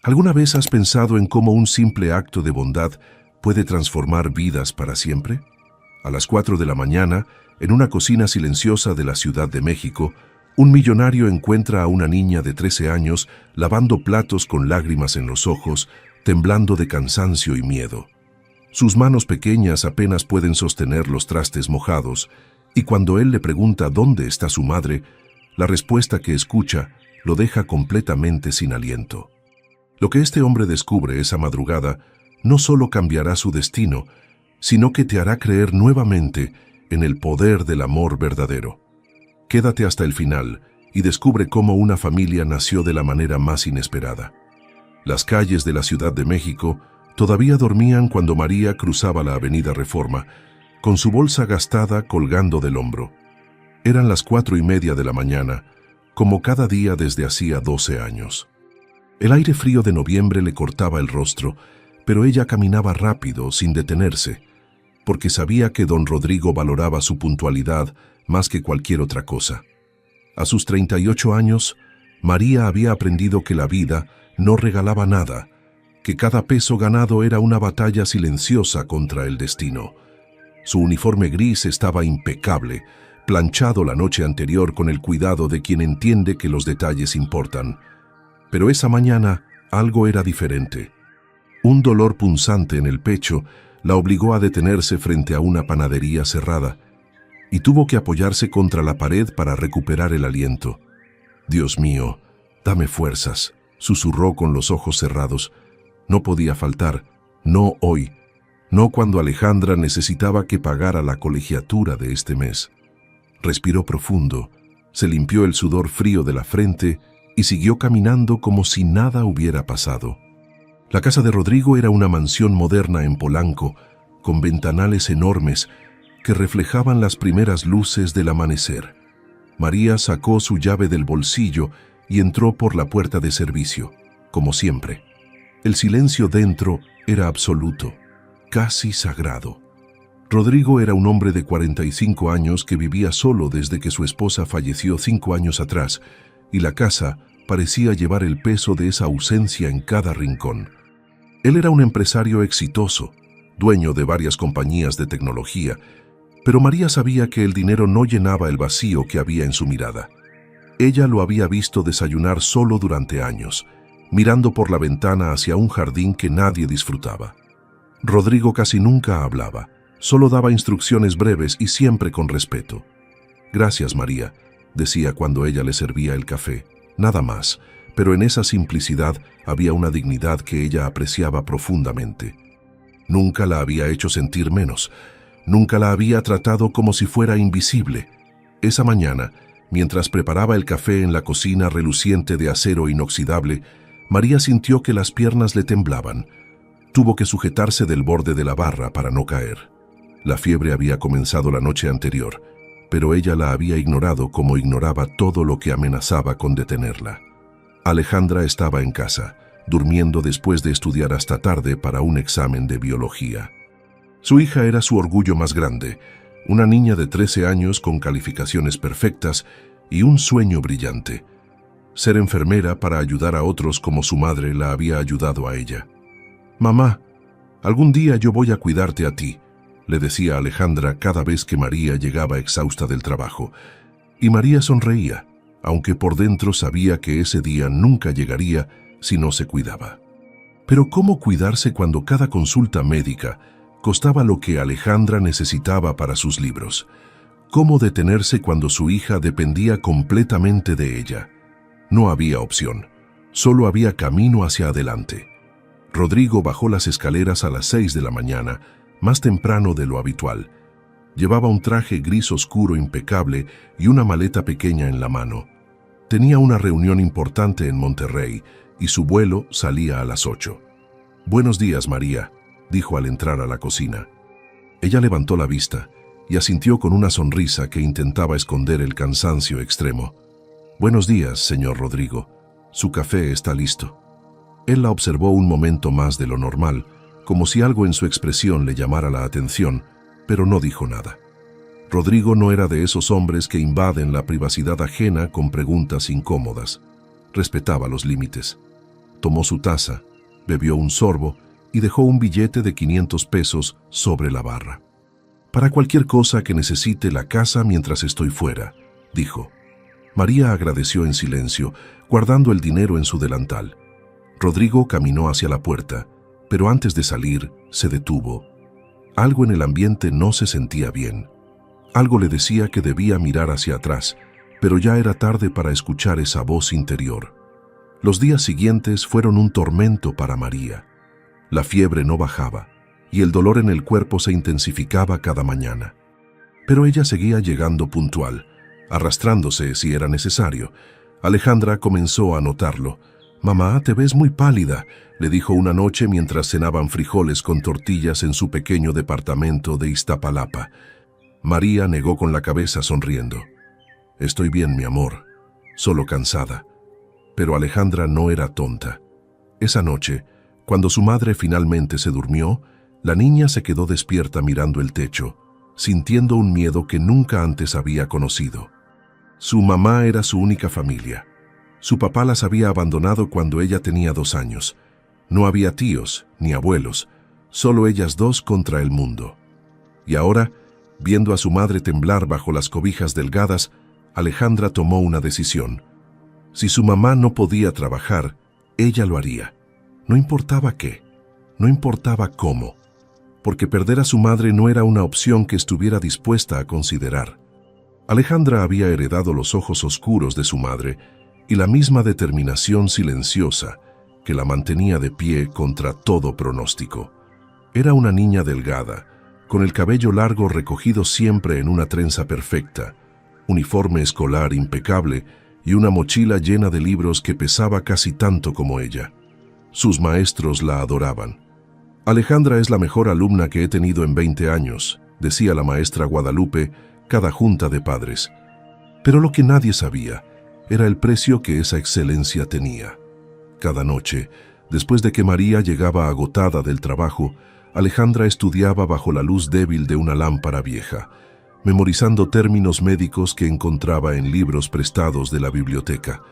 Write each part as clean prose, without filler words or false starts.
¿Alguna vez has pensado en cómo un simple acto de bondad puede transformar vidas para siempre? A las 4 de la mañana, en una cocina silenciosa de la Ciudad de México, un millonario encuentra a una niña de 13 años lavando platos con lágrimas en los ojos, temblando de cansancio y miedo. Sus manos pequeñas apenas pueden sostener los trastes mojados, y cuando él le pregunta dónde está su madre, la respuesta que escucha lo deja completamente sin aliento. Lo que este hombre descubre esa madrugada no solo cambiará su destino, sino que te hará creer nuevamente en el poder del amor verdadero. Quédate hasta el final y descubre cómo una familia nació de la manera más inesperada. Las calles de la Ciudad de México todavía dormían cuando María cruzaba la Avenida Reforma, con su bolsa gastada colgando del hombro. Eran las 4:30 de la mañana, como cada día desde hacía 12 años. El aire frío de noviembre le cortaba el rostro, pero ella caminaba rápido, sin detenerse, porque sabía que don Rodrigo valoraba su puntualidad más que cualquier otra cosa. A sus 38 años, María había aprendido que la vida no regalaba nada, que cada peso ganado era una batalla silenciosa contra el destino. Su uniforme gris estaba impecable, planchado la noche anterior con el cuidado de quien entiende que los detalles importan. Pero esa mañana algo era diferente. Un dolor punzante en el pecho la obligó a detenerse frente a una panadería cerrada, y tuvo que apoyarse contra la pared para recuperar el aliento. «Dios mío, dame fuerzas», susurró con los ojos cerrados. No podía faltar, no hoy, no cuando Alejandra necesitaba que pagara la colegiatura de este mes. Respiró profundo, se limpió el sudor frío de la frente y siguió caminando como si nada hubiera pasado. La casa de Rodrigo era una mansión moderna en Polanco, con ventanales enormes que reflejaban las primeras luces del amanecer. María sacó su llave del bolsillo y entró por la puerta de servicio, como siempre. El silencio dentro era absoluto, casi sagrado. Rodrigo era un hombre de 45 años que vivía solo desde que su esposa falleció 5 años atrás, y la casa parecía llevar el peso de esa ausencia en cada rincón. Él era un empresario exitoso, dueño de varias compañías de tecnología, pero María sabía que el dinero no llenaba el vacío que había en su mirada. Ella lo había visto desayunar solo durante años, mirando por la ventana hacia un jardín que nadie disfrutaba. Rodrigo casi nunca hablaba, solo daba instrucciones breves y siempre con respeto. «Gracias, María», decía cuando ella le servía el café, nada más, pero en esa simplicidad había una dignidad que ella apreciaba profundamente. Nunca la había hecho sentir menos, nunca la había tratado como si fuera invisible. Esa mañana, mientras preparaba el café en la cocina reluciente de acero inoxidable, María sintió que las piernas le temblaban. Tuvo que sujetarse del borde de la barra para no caer. La fiebre había comenzado la noche anterior, pero ella la había ignorado como ignoraba todo lo que amenazaba con detenerla. Alejandra estaba en casa, durmiendo después de estudiar hasta tarde para un examen de biología. Su hija era su orgullo más grande, una niña de 13 años con calificaciones perfectas y un sueño brillante: ser enfermera para ayudar a otros como su madre la había ayudado a ella. «Mamá, algún día yo voy a cuidarte a ti», le decía Alejandra cada vez que María llegaba exhausta del trabajo. Y María sonreía, aunque por dentro sabía que ese día nunca llegaría si no se cuidaba. Pero ¿cómo cuidarse cuando cada consulta médica costaba lo que Alejandra necesitaba para sus libros? ¿Cómo detenerse cuando su hija dependía completamente de ella? No había opción, solo había camino hacia adelante. Rodrigo bajó las escaleras a las 6 de la mañana, más temprano de lo habitual. Llevaba un traje gris oscuro impecable y una maleta pequeña en la mano. Tenía una reunión importante en Monterrey y su vuelo salía a las 8. «Buenos días, María», dijo al entrar a la cocina. Ella levantó la vista y asintió con una sonrisa que intentaba esconder el cansancio extremo. «Buenos días, señor Rodrigo. Su café está listo». Él la observó un momento más de lo normal, como si algo en su expresión le llamara la atención, pero no dijo nada. Rodrigo no era de esos hombres que invaden la privacidad ajena con preguntas incómodas. Respetaba los límites. Tomó su taza, bebió un sorbo y dejó un billete de 500 pesos sobre la barra. «Para cualquier cosa que necesite la casa mientras estoy fuera», dijo. María agradeció en silencio, guardando el dinero en su delantal. Rodrigo caminó hacia la puerta, pero antes de salir, se detuvo. Algo en el ambiente no se sentía bien. Algo le decía que debía mirar hacia atrás, pero ya era tarde para escuchar esa voz interior. Los días siguientes fueron un tormento para María. La fiebre no bajaba, y el dolor en el cuerpo se intensificaba cada mañana. Pero ella seguía llegando puntual, arrastrándose si era necesario. Alejandra comenzó a notarlo. «Mamá, te ves muy pálida», le dijo una noche mientras cenaban frijoles con tortillas en su pequeño departamento de Iztapalapa. María negó con la cabeza sonriendo. «Estoy bien, mi amor, solo cansada». Pero Alejandra no era tonta. Esa noche, cuando su madre finalmente se durmió, la niña se quedó despierta mirando el techo, sintiendo un miedo que nunca antes había conocido. Su mamá era su única familia. Su papá las había abandonado cuando ella tenía 2 años. No había tíos ni abuelos, solo ellas dos contra el mundo. Y ahora, viendo a su madre temblar bajo las cobijas delgadas, Alejandra tomó una decisión. Si su mamá no podía trabajar, ella lo haría. No importaba qué, no importaba cómo, porque perder a su madre no era una opción que estuviera dispuesta a considerar. Alejandra había heredado los ojos oscuros de su madre y la misma determinación silenciosa que la mantenía de pie contra todo pronóstico. Era una niña delgada, con el cabello largo recogido siempre en una trenza perfecta, uniforme escolar impecable y una mochila llena de libros que pesaba casi tanto como ella. Sus maestros la adoraban. «Alejandra es la mejor alumna que he tenido en 20 años», decía la maestra Guadalupe cada junta de padres. Pero lo que nadie sabía era el precio que esa excelencia tenía. Cada noche, después de que María llegaba agotada del trabajo, Alejandra estudiaba bajo la luz débil de una lámpara vieja, memorizando términos médicos que encontraba en libros prestados de la biblioteca.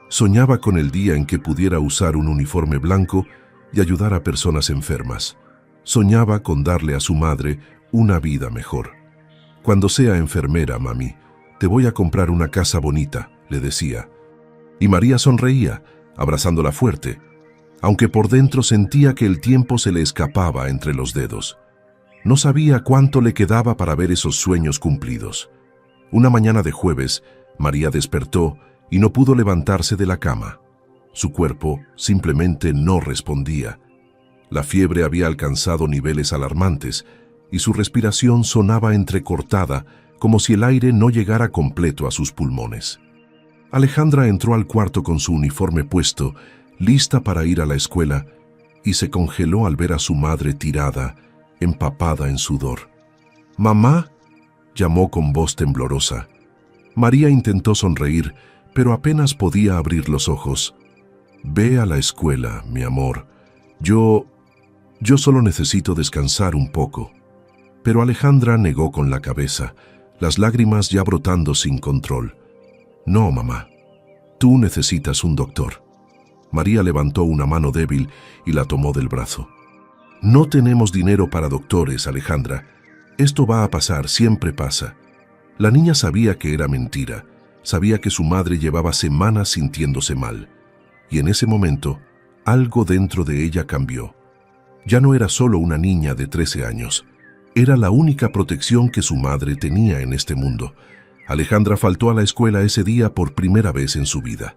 Soñaba con el día en que pudiera usar un uniforme blanco y ayudar a personas enfermas. Soñaba con darle a su madre una vida mejor. «Cuando sea enfermera, mami, te voy a comprar una casa bonita», le decía. Y María sonreía, abrazándola fuerte, aunque por dentro sentía que el tiempo se le escapaba entre los dedos. No sabía cuánto le quedaba para ver esos sueños cumplidos. Una mañana de jueves, María despertó y no pudo levantarse de la cama. Su cuerpo simplemente no respondía. La fiebre había alcanzado niveles alarmantes y su respiración sonaba entrecortada, como si el aire no llegara completo a sus pulmones. Alejandra entró al cuarto con su uniforme puesto, lista para ir a la escuela, y se congeló al ver a su madre tirada, empapada en sudor. «¿Mamá?», llamó con voz temblorosa. María intentó sonreír, pero apenas podía abrir los ojos. «Ve a la escuela, mi amor. Yo solo necesito descansar un poco». Pero Alejandra negó con la cabeza, las lágrimas ya brotando sin control. «No, mamá. Tú necesitas un doctor». María levantó una mano débil y la tomó del brazo. «No tenemos dinero para doctores, Alejandra. Esto va a pasar, siempre pasa». La niña sabía que era mentira, sabía que su madre llevaba semanas sintiéndose mal. Y en ese momento, algo dentro de ella cambió. Ya no era solo una niña de 13 años. Era la única protección que su madre tenía en este mundo. Alejandra faltó a la escuela ese día por primera vez en su vida.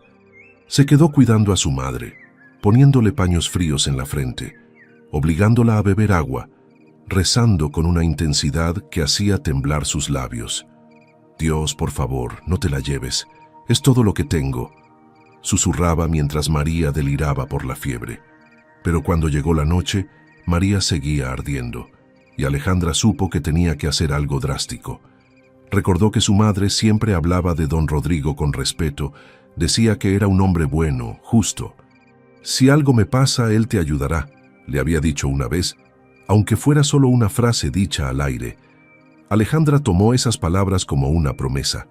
Se quedó cuidando a su madre, poniéndole paños fríos en la frente, obligándola a beber agua, rezando con una intensidad que hacía temblar sus labios. «Dios, por favor, no te la lleves. Es todo lo que tengo», susurraba mientras María deliraba por la fiebre. Pero cuando llegó la noche, María seguía ardiendo, y Alejandra supo que tenía que hacer algo drástico. Recordó que su madre siempre hablaba de don Rodrigo con respeto, decía que era un hombre bueno, justo. «Si algo me pasa, él te ayudará», le había dicho una vez, aunque fuera solo una frase dicha al aire. Alejandra tomó esas palabras como una promesa.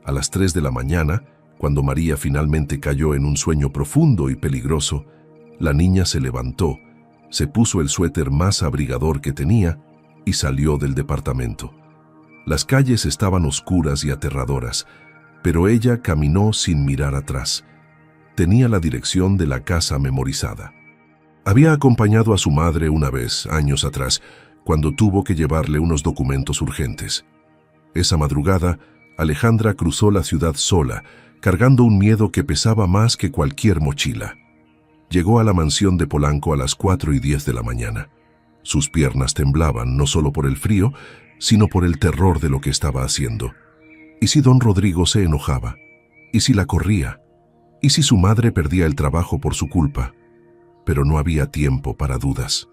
A las 3 de la mañana, cuando María finalmente cayó en un sueño profundo y peligroso, La niña se levantó, se puso el suéter más abrigador que tenía y salió del departamento. Las calles estaban oscuras y aterradoras, pero ella caminó sin mirar atrás. Tenía la dirección de la casa memorizada. Había acompañado a su madre una vez, años atrás, cuando tuvo que llevarle unos documentos urgentes. Esa madrugada, Alejandra cruzó la ciudad sola, cargando un miedo que pesaba más que cualquier mochila. Llegó a la mansión de Polanco a las 4:10 de la mañana. Sus piernas temblaban no solo por el frío, sino por el terror de lo que estaba haciendo. ¿Y si don Rodrigo se enojaba? ¿Y si la corría? ¿Y si su madre perdía el trabajo por su culpa? Pero no había tiempo para dudas.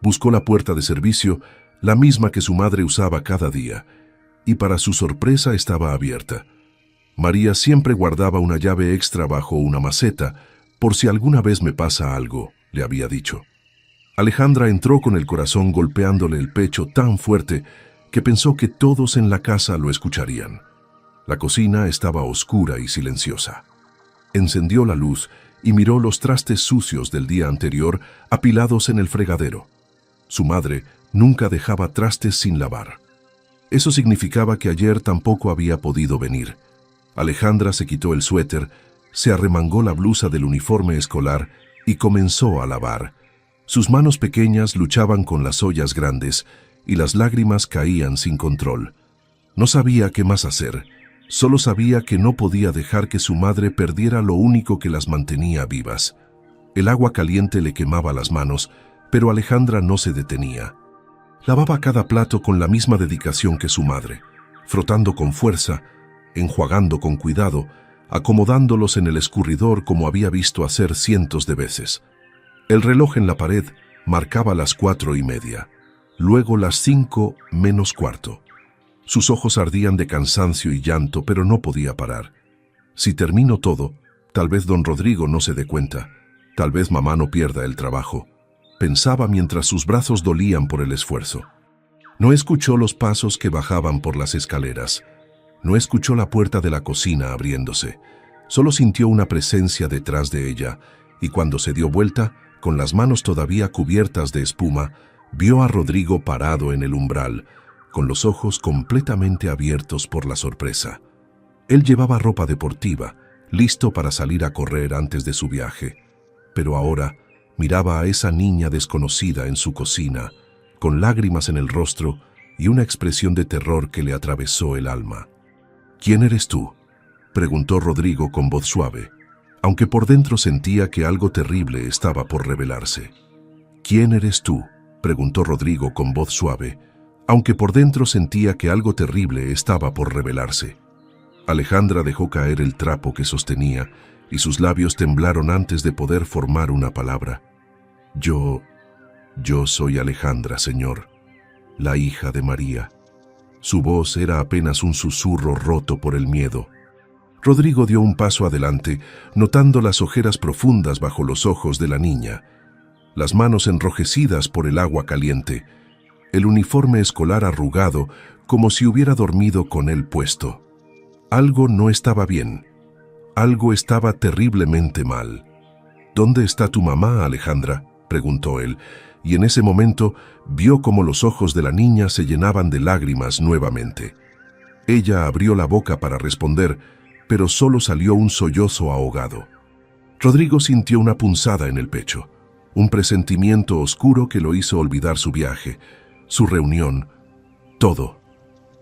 Buscó la puerta de servicio, la misma que su madre usaba cada día, y para su sorpresa estaba abierta. María siempre guardaba una llave extra bajo una maceta, por si alguna vez me pasa algo, le había dicho. Alejandra entró con el corazón golpeándole el pecho tan fuerte que pensó que todos en la casa lo escucharían. La cocina estaba oscura y silenciosa. Encendió la luz y miró los trastes sucios del día anterior apilados en el fregadero. Su madre nunca dejaba trastes sin lavar. Eso significaba que ayer tampoco había podido venir. Alejandra se quitó el suéter, se arremangó la blusa del uniforme escolar y comenzó a lavar. Sus manos pequeñas luchaban con las ollas grandes y las lágrimas caían sin control. No sabía qué más hacer, solo sabía que no podía dejar que su madre perdiera lo único que las mantenía vivas. El agua caliente le quemaba las manos, pero Alejandra no se detenía. Lavaba cada plato con la misma dedicación que su madre, frotando con fuerza, enjuagando con cuidado, acomodándolos en el escurridor como había visto hacer cientos de veces. El reloj en la pared marcaba las 4:30, luego las 5 menos cuarto. Sus ojos ardían de cansancio y llanto, pero no podía parar. Si termino todo, tal vez don Rodrigo no se dé cuenta, tal vez mamá no pierda el trabajo, pensaba mientras sus brazos dolían por el esfuerzo. No escuchó los pasos que bajaban por las escaleras. No escuchó la puerta de la cocina abriéndose. Solo sintió una presencia detrás de ella, y cuando se dio vuelta, con las manos todavía cubiertas de espuma, vio a Rodrigo parado en el umbral, con los ojos completamente abiertos por la sorpresa. Él llevaba ropa deportiva, listo para salir a correr antes de su viaje, pero ahora miraba a esa niña desconocida en su cocina, con lágrimas en el rostro y una expresión de terror que le atravesó el alma. «¿Quién eres tú?», preguntó Rodrigo con voz suave, aunque por dentro sentía que algo terrible estaba por revelarse. «¿Quién eres tú?», preguntó Rodrigo con voz suave, aunque por dentro sentía que algo terrible estaba por revelarse. Alejandra dejó caer el trapo que sostenía y sus labios temblaron antes de poder formar una palabra. Yo soy Alejandra, señor, la hija de María». Su voz era apenas un susurro roto por el miedo. Rodrigo dio un paso adelante, notando las ojeras profundas bajo los ojos de la niña, las manos enrojecidas por el agua caliente, el uniforme escolar arrugado como si hubiera dormido con él puesto. Algo no estaba bien. Algo estaba terriblemente mal. «¿Dónde está tu mamá, Alejandra?», preguntó él, y en ese momento vio cómo los ojos de la niña se llenaban de lágrimas nuevamente. Ella abrió la boca para responder, pero solo salió un sollozo ahogado. Rodrigo sintió una punzada en el pecho, un presentimiento oscuro que lo hizo olvidar su viaje, su reunión, todo.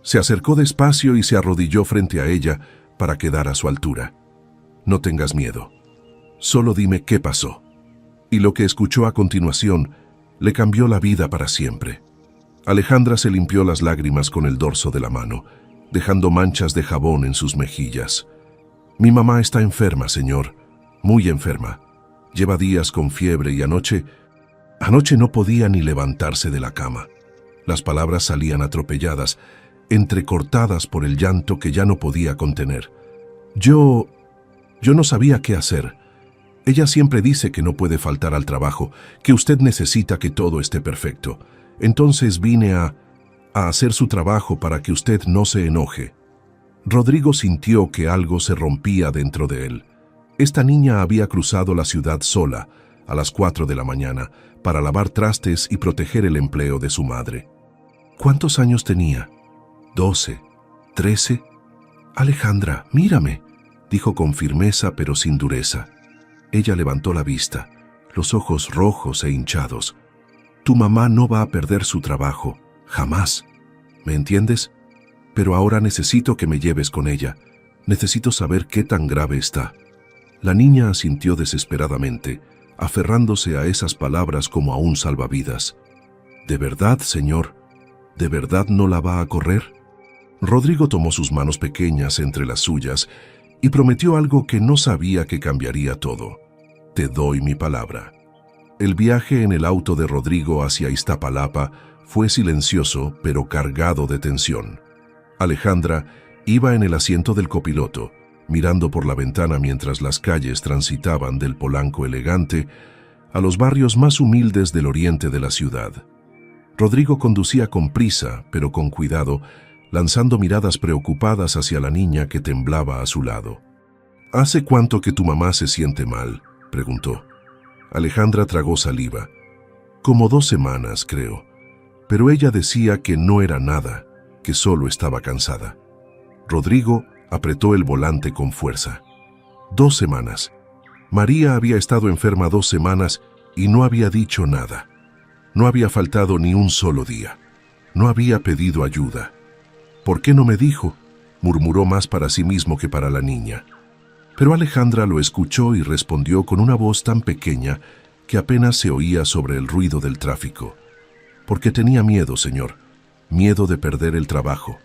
Se acercó despacio y se arrodilló frente a ella para quedar a su altura. «No tengas miedo. Solo dime qué pasó». Y lo que escuchó a continuación le cambió la vida para siempre. Alejandra se limpió las lágrimas con el dorso de la mano, dejando manchas de jabón en sus mejillas. «Mi mamá está enferma, señor, muy enferma. Lleva días con fiebre y anoche no podía ni levantarse de la cama». Las palabras salían atropelladas, entrecortadas por el llanto que ya no podía contener. Yo no sabía qué hacer. Ella siempre dice que no puede faltar al trabajo, que usted necesita que todo esté perfecto. Entonces vine a hacer su trabajo para que usted no se enoje». Rodrigo sintió que algo se rompía dentro de él. Esta niña había cruzado la ciudad sola, a las 4 de la mañana, para lavar trastes y proteger el empleo de su madre. ¿Cuántos años tenía? 12, 13. Alejandra, mírame, dijo con firmeza pero sin dureza. Ella levantó la vista, los ojos rojos e hinchados. Tu mamá no va a perder su trabajo, jamás. ¿Me entiendes? Pero ahora necesito que me lleves con ella. Necesito saber qué tan grave está. La niña asintió desesperadamente, aferrándose a esas palabras como a un salvavidas. ¿De verdad, señor? ¿De verdad no la va a correr? Rodrigo tomó sus manos pequeñas entre las suyas y prometió algo que no sabía que cambiaría todo. Te doy mi palabra. El viaje en el auto de Rodrigo hacia Iztapalapa fue silencioso pero cargado de tensión. Alejandra iba en el asiento del copiloto, mirando por la ventana mientras las calles transitaban del Polanco elegante a los barrios más humildes del oriente de la ciudad. Rodrigo conducía con prisa, pero con cuidado, lanzando miradas preocupadas hacia la niña que temblaba a su lado. ¿Hace cuánto que tu mamá se siente mal?, preguntó. Alejandra tragó saliva. Como 2 semanas, creo. Pero ella decía que no era nada, que solo estaba cansada. Rodrigo apretó el volante con fuerza. 2 semanas. María había estado enferma 2 semanas y no había dicho nada. No había faltado ni un solo día. No había pedido ayuda. ¿Por qué no me dijo?, murmuró más para sí mismo que para la niña. Pero Alejandra lo escuchó y respondió con una voz tan pequeña que apenas se oía sobre el ruido del tráfico. Porque tenía miedo, señor. Miedo de perder el trabajo.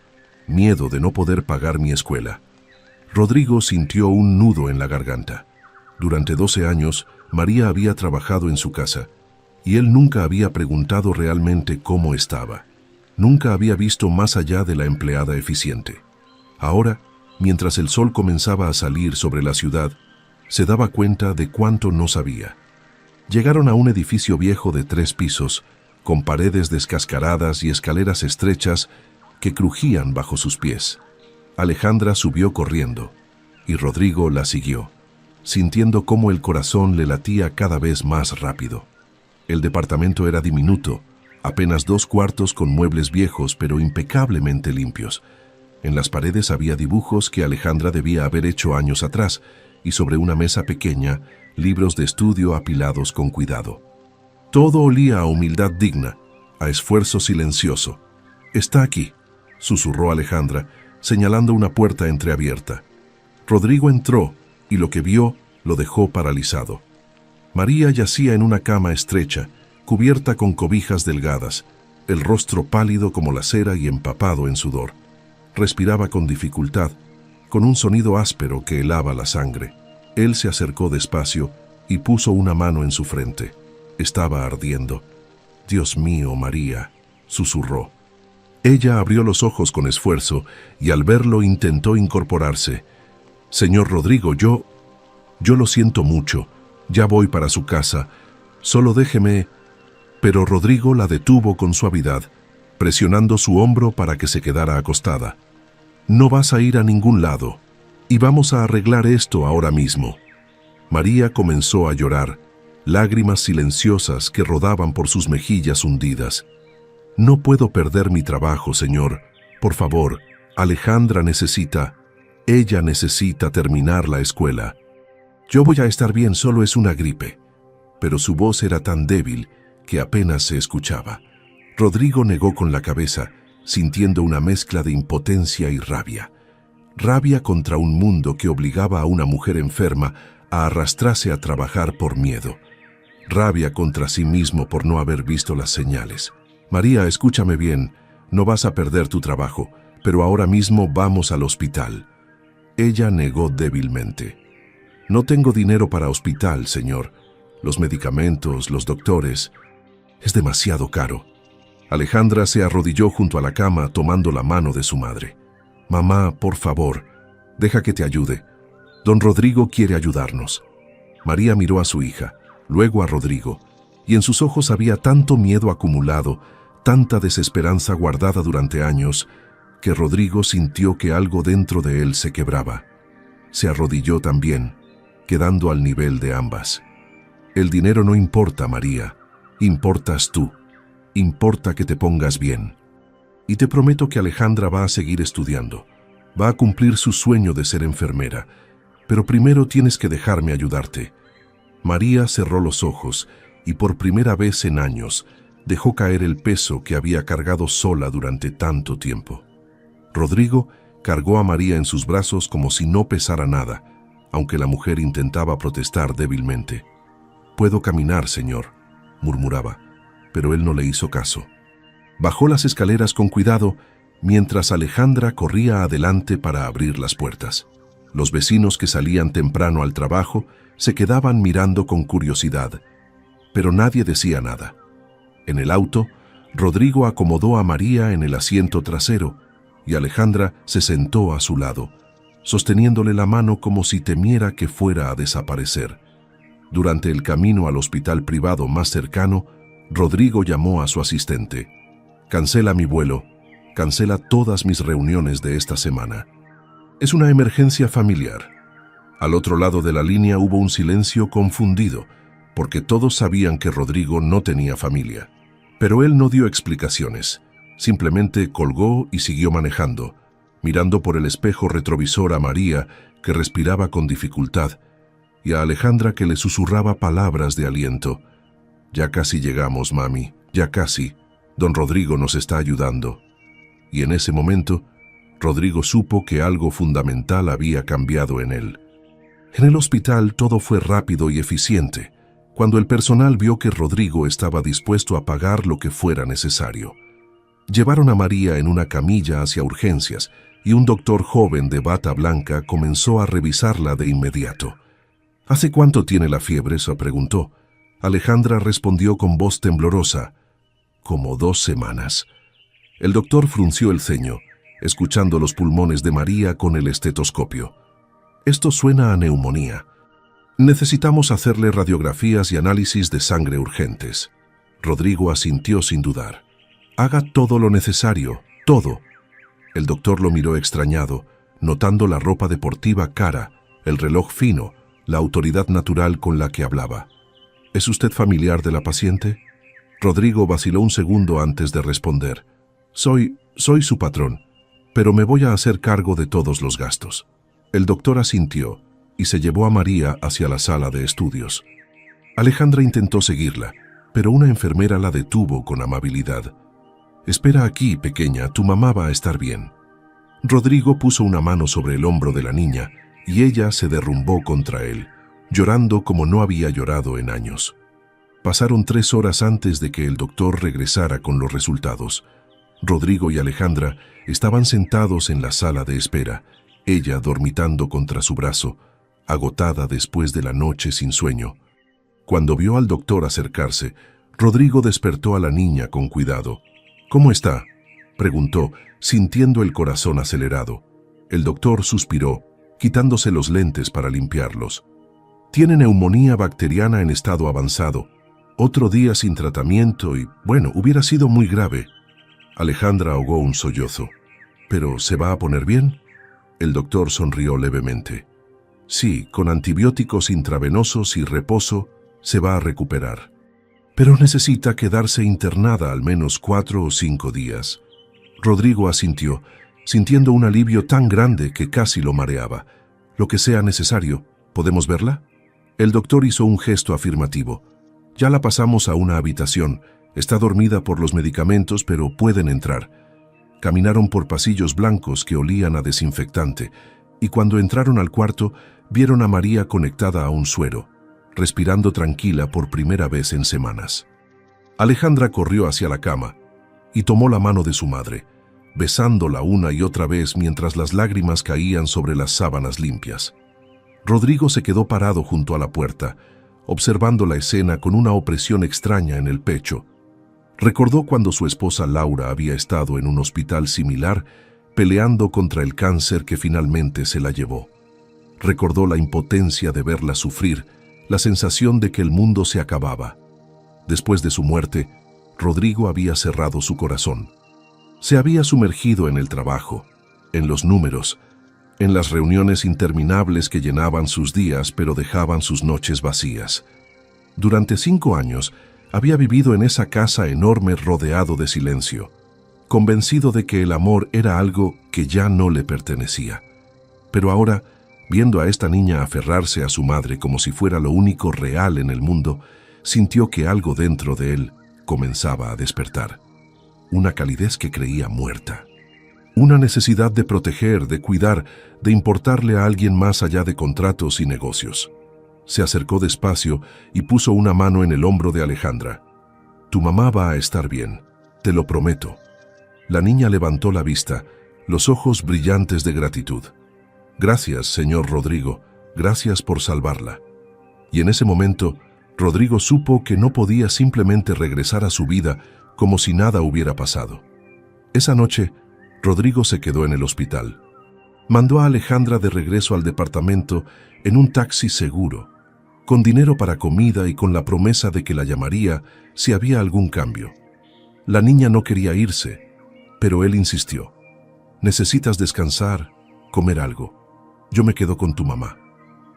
Miedo de no poder pagar mi escuela. Rodrigo sintió un nudo en la garganta. Durante 12 años, María había trabajado en su casa, y él nunca había preguntado realmente cómo estaba. Nunca había visto más allá de la empleada eficiente. Ahora, mientras el sol comenzaba a salir sobre la ciudad, se daba cuenta de cuánto no sabía. Llegaron a un edificio viejo de 3 pisos, con paredes descascaradas y escaleras estrechas que crujían bajo sus pies. Alejandra subió corriendo, y Rodrigo la siguió, sintiendo cómo el corazón le latía cada vez más rápido. El departamento era diminuto, apenas 2 cuartos con muebles viejos pero impecablemente limpios. En las paredes había dibujos que Alejandra debía haber hecho años atrás, y sobre una mesa pequeña, libros de estudio apilados con cuidado. Todo olía a humildad digna, a esfuerzo silencioso. «Está aquí», susurró Alejandra, señalando una puerta entreabierta. Rodrigo entró, y lo que vio lo dejó paralizado. María yacía en una cama estrecha, cubierta con cobijas delgadas, el rostro pálido como la cera y empapado en sudor. Respiraba con dificultad, con un sonido áspero que helaba la sangre. Él se acercó despacio y puso una mano en su frente. Estaba ardiendo. «Dios mío, María», susurró. Ella abrió los ojos con esfuerzo y al verlo intentó incorporarse. «Señor Rodrigo, yo lo siento mucho. Ya voy para su casa. Solo déjeme...» Pero Rodrigo la detuvo con suavidad, presionando su hombro para que se quedara acostada. «No vas a ir a ningún lado, y vamos a arreglar esto ahora mismo». María comenzó a llorar, lágrimas silenciosas que rodaban por sus mejillas hundidas. «No puedo perder mi trabajo, señor. Por favor, Alejandra ella necesita terminar la escuela. Yo voy a estar bien, solo es una gripe». Pero su voz era tan débil que apenas se escuchaba. Rodrigo negó con la cabeza, sintiendo una mezcla de impotencia y rabia. Rabia contra un mundo que obligaba a una mujer enferma a arrastrarse a trabajar por miedo. Rabia contra sí mismo por no haber visto las señales. «María, escúchame bien, no vas a perder tu trabajo, pero ahora mismo vamos al hospital». Ella negó débilmente. «No tengo dinero para hospital, señor. Los medicamentos, los doctores, es demasiado caro». Alejandra se arrodilló junto a la cama tomando la mano de su madre. «Mamá, por favor, deja que te ayude. Don Rodrigo quiere ayudarnos». María miró a su hija, luego a Rodrigo, y en sus ojos había tanto miedo acumulado, tanta desesperanza guardada durante años, que Rodrigo sintió que algo dentro de él se quebraba. Se arrodilló también, quedando al nivel de ambas. El dinero no importa, María. Importas tú. Importa que te pongas bien. Y te prometo que Alejandra va a seguir estudiando. Va a cumplir su sueño de ser enfermera. Pero primero tienes que dejarme ayudarte. María cerró los ojos y por primera vez en años dejó caer el peso que había cargado sola durante tanto tiempo. Rodrigo cargó a María en sus brazos como si no pesara nada, aunque la mujer intentaba protestar débilmente. «Puedo caminar, señor», murmuraba, pero él no le hizo caso. Bajó las escaleras con cuidado, mientras Alejandra corría adelante para abrir las puertas. Los vecinos que salían temprano al trabajo se quedaban mirando con curiosidad, pero nadie decía nada. En el auto, Rodrigo acomodó a María en el asiento trasero y Alejandra se sentó a su lado, sosteniéndole la mano como si temiera que fuera a desaparecer. Durante el camino al hospital privado más cercano, Rodrigo llamó a su asistente. «Cancela mi vuelo, cancela todas mis reuniones de esta semana. Es una emergencia familiar». Al otro lado de la línea hubo un silencio confundido, porque todos sabían que Rodrigo no tenía familia. Pero él no dio explicaciones, simplemente colgó y siguió manejando, mirando por el espejo retrovisor a María, que respiraba con dificultad, y a Alejandra, que le susurraba palabras de aliento. «Ya casi llegamos, mami, ya casi. Don Rodrigo nos está ayudando». Y en ese momento, Rodrigo supo que algo fundamental había cambiado en él. En el hospital todo fue rápido y eficiente, cuando el personal vio que Rodrigo estaba dispuesto a pagar lo que fuera necesario. Llevaron a María en una camilla hacia urgencias y un doctor joven de bata blanca comenzó a revisarla de inmediato. «¿Hace cuánto tiene la fiebre?», se preguntó. Alejandra respondió con voz temblorosa. «Como 2 semanas». El doctor frunció el ceño, escuchando los pulmones de María con el estetoscopio. «Esto suena a neumonía. Necesitamos hacerle radiografías y análisis de sangre urgentes». Rodrigo asintió sin dudar. «Haga todo lo necesario, todo». El doctor lo miró extrañado, notando la ropa deportiva cara, el reloj fino, la autoridad natural con la que hablaba. «¿Es usted familiar de la paciente?». Rodrigo vaciló un segundo antes de responder. Soy su patrón, pero me voy a hacer cargo de todos los gastos». El doctor asintió y se llevó a María hacia la sala de estudios. Alejandra intentó seguirla, pero una enfermera la detuvo con amabilidad. «Espera aquí, pequeña, tu mamá va a estar bien». Rodrigo puso una mano sobre el hombro de la niña y ella se derrumbó contra él, llorando como no había llorado en años. Pasaron 3 horas antes de que el doctor regresara con los resultados. Rodrigo y Alejandra estaban sentados en la sala de espera, ella dormitando contra su brazo, agotada después de la noche sin sueño. Cuando vio al doctor acercarse, Rodrigo despertó a la niña con cuidado. «¿Cómo está?», preguntó, sintiendo el corazón acelerado. El doctor suspiró, quitándose los lentes para limpiarlos. «Tiene neumonía bacteriana en estado avanzado. Otro día sin tratamiento y, bueno, hubiera sido muy grave». Alejandra ahogó un sollozo. «¿Pero se va a poner bien?». El doctor sonrió levemente. «Sí, con antibióticos intravenosos y reposo se va a recuperar. Pero necesita quedarse internada al menos 4 o 5 días». Rodrigo asintió, sintiendo un alivio tan grande que casi lo mareaba. «Lo que sea necesario, ¿podemos verla?». El doctor hizo un gesto afirmativo. «Ya la pasamos a una habitación. Está dormida por los medicamentos, pero pueden entrar». Caminaron por pasillos blancos que olían a desinfectante, y cuando entraron al cuarto, vieron a María conectada a un suero, respirando tranquila por primera vez en semanas. Alejandra corrió hacia la cama y tomó la mano de su madre, besándola una y otra vez mientras las lágrimas caían sobre las sábanas limpias. Rodrigo se quedó parado junto a la puerta, observando la escena con una opresión extraña en el pecho. Recordó cuando su esposa Laura había estado en un hospital similar, peleando contra el cáncer que finalmente se la llevó. Recordó la impotencia de verla sufrir, la sensación de que el mundo se acababa. Después de su muerte, Rodrigo había cerrado su corazón. Se había sumergido en el trabajo, en los números, en las reuniones interminables que llenaban sus días pero dejaban sus noches vacías. Durante 5 años había vivido en esa casa enorme rodeado de silencio, convencido de que el amor era algo que ya no le pertenecía. Pero ahora, viendo a esta niña aferrarse a su madre como si fuera lo único real en el mundo, sintió que algo dentro de él comenzaba a despertar. Una calidez que creía muerta. Una necesidad de proteger, de cuidar, de importarle a alguien más allá de contratos y negocios. Se acercó despacio y puso una mano en el hombro de Alejandra. «Tu mamá va a estar bien, te lo prometo». La niña levantó la vista, los ojos brillantes de gratitud. «Gracias, señor Rodrigo, gracias por salvarla». Y en ese momento, Rodrigo supo que no podía simplemente regresar a su vida como si nada hubiera pasado. Esa noche, Rodrigo se quedó en el hospital. Mandó a Alejandra de regreso al departamento en un taxi seguro, con dinero para comida y con la promesa de que la llamaría si había algún cambio. La niña no quería irse, pero él insistió. «Necesitas descansar, comer algo. Yo me quedo con tu mamá».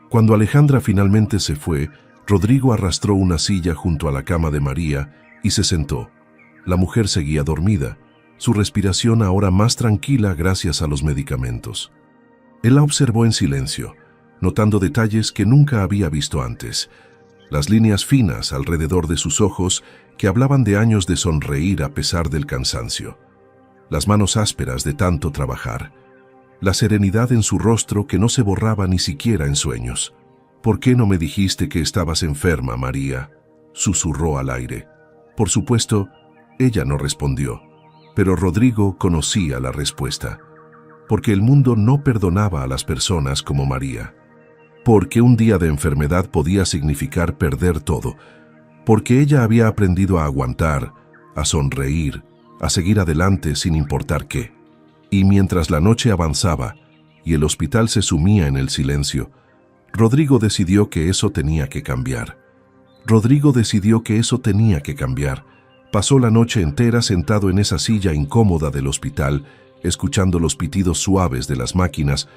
Cuando Alejandra finalmente se fue, Rodrigo arrastró una silla junto a la cama de María y se sentó. La mujer seguía dormida, su respiración ahora más tranquila gracias a los medicamentos. Él la observó en silencio, notando detalles que nunca había visto antes. Las líneas finas alrededor de sus ojos que hablaban de años de sonreír a pesar del cansancio. Las manos ásperas de tanto trabajar. La serenidad en su rostro que no se borraba ni siquiera en sueños. «¿Por qué no me dijiste que estabas enferma, María?», susurró al aire. Por supuesto, ella no respondió, pero Rodrigo conocía la respuesta. Porque el mundo no perdonaba a las personas como María. Porque un día de enfermedad podía significar perder todo. Porque ella había aprendido a aguantar, a sonreír, a seguir adelante sin importar qué. Y mientras la noche avanzaba y el hospital se sumía en el silencio, Rodrigo decidió que eso tenía que cambiar. Rodrigo decidió que eso tenía que cambiar. Pasó la noche entera sentado en esa silla incómoda del hospital, escuchando los pitidos suaves de las máquinas